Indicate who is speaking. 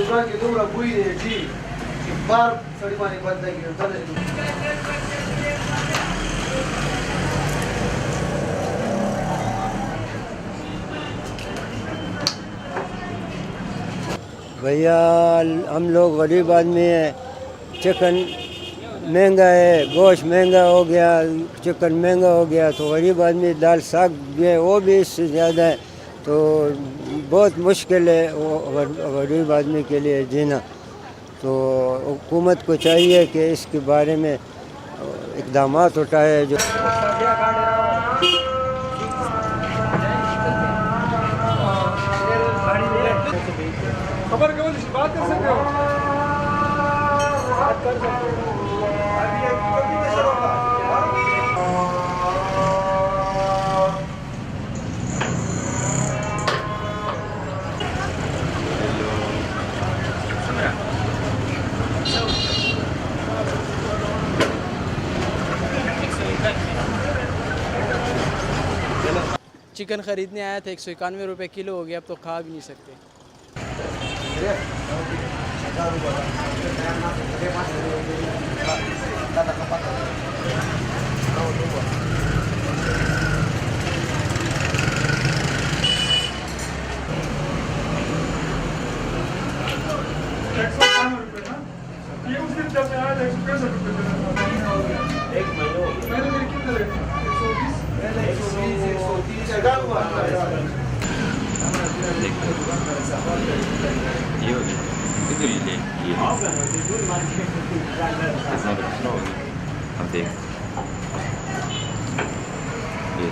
Speaker 1: जुरा के तुम रबुई है जी एक बार सड़ी पानी बंद है कि चले
Speaker 2: भैया हम लोग गरीब आदमी हैं, चिकन महंगा है, गोश्त महंगा हो गया, चिकन महंगा हो गया, तो गरीब आदमी दाल साग भी है वो भी इससे ज़्यादा है, तो बहुत मुश्किल है वो गरीब आदमी के लिए जीना। तो हुकूमत को चाहिए कि इसके बारे में इक़दाम उठाए जो
Speaker 3: खबर केवल बात कर सकते हो, बात कर सकते हो।
Speaker 4: चिकन ख़रीदने आया था, 191 रुपये किलो हो गया, अब तो खा भी नहीं सकते।
Speaker 3: ये उस दिन जब मैं आया 165 रुपये
Speaker 1: एक महीने हो गया
Speaker 3: मैंने मेरे कितने लगे 120
Speaker 1: 130 हजार हुआ
Speaker 5: ये हो गया कितने ले ये कितना अब देख ये